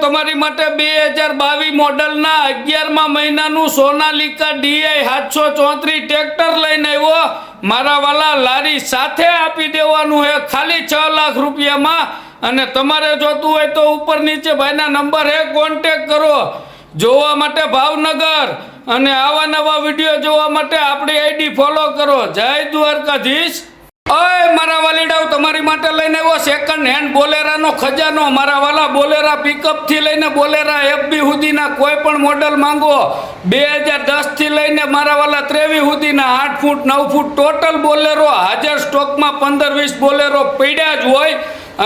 તમારી માટે 2022 મોડલના 11મા મહિનાનું સોનાલિકા ડીઆઈ 734 ટ્રેક્ટર લઈને આવ્યો। મારા વાલા લારી સાથે આપી દેવાનું હે ખાલી 6 લાખ રૂપિયામાં। અને તમારે જોતું હોય તો ઉપર નીચે ભાઈના નંબર હે, કોન્ટેક્ટ કરો। જોવા માટે ભાવનગર અને આવા નવા વિડીયો જોવા માટે આપણી આઈડી ફોલો કરો। જય દ્વારકાધીશ। ઓય મારા વાલીડાઓ, તમારી માટે લઈને આવ્યો સેકન્ડ હેન્ડ બોલેરાનો ખજાનો। મારા વાલા બોલેરા પિકઅપ થી લઈને બોલેરા એફબી સુધીના કોઈ પણ મોડલ માંગો। 2010 થી લઈને મારા વાલા 23 સુધીના 8 ફૂટ 9 ફૂટ ટોટલ બોલેરો હાજર સ્ટોકમાં 15-20 બોલેરો પડ્યા જ હોય।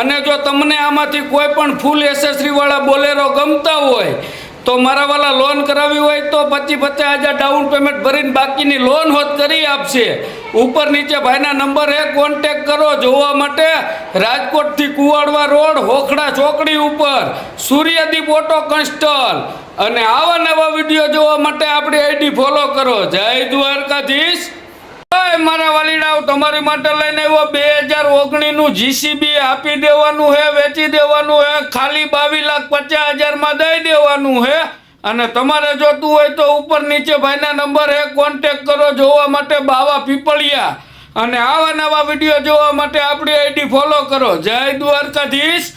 અને જો તમને આમાંથી કોઈ પણ ફૂલ એસેસરી વાળા બોલેરો ગમતા હોય તો મારા વાલા લોન કરાવી હોય તો 25,000 ડાઉન પેમેન્ટ ભરીને બાકીની લોન હોત કરી આપશે। ઉપર નીચે ભાઈના નંબર હે, કોન્ટેક્ટ કરો। જોવા માટે રાજકોટથી કુવાડવા રોડ હોખડા ચોકડી ઉપર સૂર્યદીપ ઓટો કન્સ્ટલ। અને આવા નવા વિડીયો જોવા માટે આપણી આઈડી ફોલો કરો। જય દ્વારકાધીશ। મારા વાલીડાઓ, તમારી માટે લઈને આવ્યો 2019 નું જીસીબી આપી દેવાનું હે, વેચી દેવાનું હે ખાલી 22,50,000 માં દઈ દેવાનું હે। અને તમારે જોતું હોય તો ઉપર નીચે ભાઈના નંબર હે, કોન્ટેક્ટ કરો। જોવા માટે બાવા પીપળિયા। અને આવા નવા વિડીયો જોવા માટે આપણી આઈડી ફોલો કરો। જય દ્વારકાધીશ।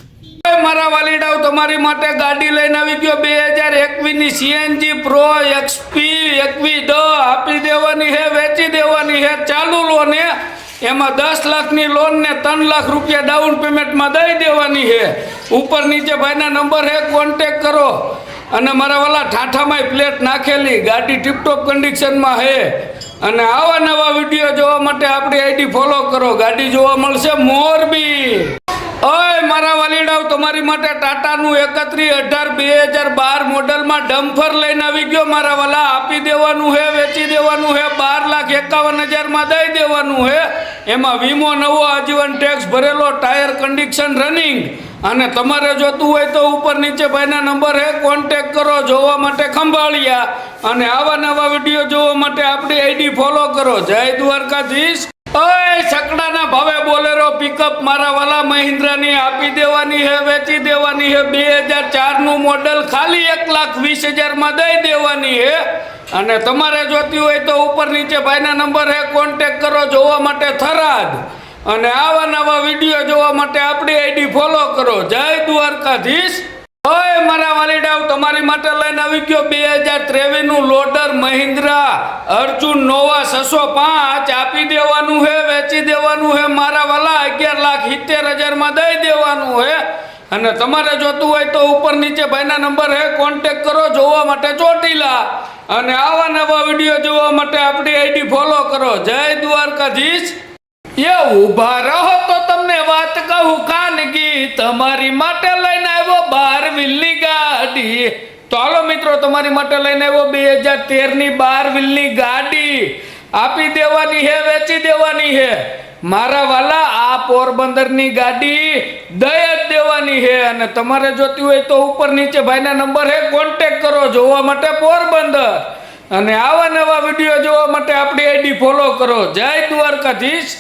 મારા વાલીડાઓ, તમારી માટે ગાડી લઈને આવી ગયો 2021 ની સીએનજી પ્રો એક્સપી 21 આપી દેવાની હે, વેચી દેવાની હે ચાલુ લોન હે। એમાં 10 લાખની લોન ને 3 લાખ રૂપિયા ડાઉન પેમેન્ટમાં દઈ દેવાની હે। ઉપર નીચે ભાઈના નંબર હે, કોન્ટેક્ટ કરો। અને મારા વાલા ઠાઠામાં પ્લેટ નાખેલી ગાડી ટીપટોપ કન્ડિશનમાં હે। અને આવા નવા વિડીયો જોવા માટે આપણી આઈડી ફોલો કરો। ગાડી જોવા મળશે મોરબી। ઓય મારા વાલીડાઓ, તમારી માટે ટાટાનું 31/18/2012 મોડલમાં ડમ્ફર લઈને આવી ગયો। મારા વાલા આપી દેવાનું હે, વેચી દેવાનું હે 12,51,000 માં દઈ દેવાનું હે। એમાં વીમો નવો, આજીવન ટેક્સ ભરેલો, ટાયર કન્ડિશન રનિંગ। અને તમારે જોતું હોય તો ઉપર નીચે ભાઈના નંબર હે, કોન્ટેક્ટ કરો। જોવા માટે ખંભાળિયા। અને આવા નવા વિડીયો જોવા માટે આપણી આઈડી ફોલો કરો। જય દ્વારકાધીશ। ઓય છકડાના ભાવે બોલેરો પિકઅપ મારા વાલા મહિન્દ્રાની આપી દેવાની હે, વેચી દેવાની હે 2004 નું મોડલ ખાલી 1,20,000 માં દઈ દેવાની હે। અને તમારે જોતી હોય તો ઉપર નીચે ભાઈના નંબર હે, કોન્ટેક્ટ કરો। જોવા માટે થરાદ। અને આવા નવા વિડીયો જોવા માટે આપણી આઈડી ફોલો કરો। જય દ્વારકાધીશ। ઓય મારા વાલીડાઓ, તમારી માટે લઈને આવી ગયો 2023 નું લોડર મહિન્દ્રા અર્જુન નોવા 605 આપી દેવાનું હે, વેચી દેવાનું હે મારા વાલા 11,70,000 માં દઈ દેવાનું હે। અને તમારે જોતું હોય તો ઉપર નીચે ભાઈના નંબર હે, કોન્ટેક્ટ કરો। જોવા માટે ચોટીલા। અને આવા નવા વિડીયો જોવા માટે આપણી આઈડી ફોલો કરો। જય દ્વારકાધીશ। એ ઉભા રહો તો તમને વાત કહું ખાનગી, તમારી માટે લઈને આવ્યો 12 વ્હીલની ગાડી। તો હાલો મિત્રો, તમારી માટે લઈને આવ્યો 2013 ની 12 વ્હીલની ગાડી આપી દેવાની હે, વેચી દેવાની હે મારા વાલા। આ પોરબંદરની ગાડી દઈ જ દેવાની હે। અને તમારે જોતી હોય તો ઉપર નીચે ભાઈના નંબર હે, કોન્ટેક્ટ કરો। જોવા માટે પોરબંદર। અને આવા નવા વિડીયો જોવા માટે આપણી આઈડી ફોલો કરો। જય દ્વારકાધીશ।